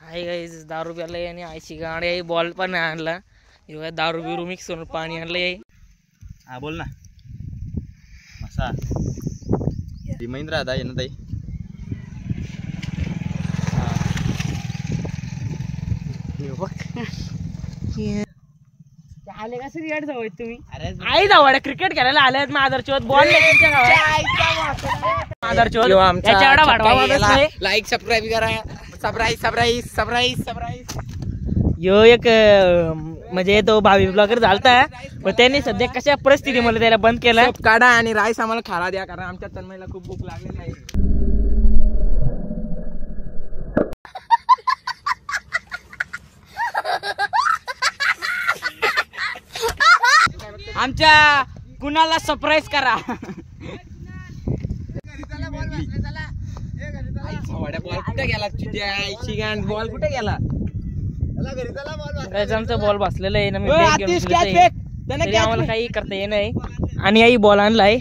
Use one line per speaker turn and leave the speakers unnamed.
आई guys दारू प्यायला आणि आईची गाडी आहे बॉल पण आणला दारू बिरू मिक्स करून पाणी आणलंय.
हा बोल ना मसा महिंद्रा आता ना ताई
आले का सर जाऊ तुम्ही आई जाऊ क्रिकेट खेळायला आले आहेत मादरचोत बॉल
लाईक सबस्क्राईब करा. सरप्राईज
यो एक म्हणजे तो भावी ब्लॉगर झालता पण त्यांनी सध्या कशा परिस्थितीमध्ये त्याला बंद केला.
काढा आणि राईस आम्हाला खाला द्या कारण आमच्या तन्मयला खूप भूक लागलेली आहे.
आमच्या कुणाला सरप्राईज करा.
बॉल कुठे गेला बॉल कुठे गेला
आमचा बॉल बसलेला आहे ना मी आम्हाला काही करता येत नाही आणि आई बॉल आणलाय.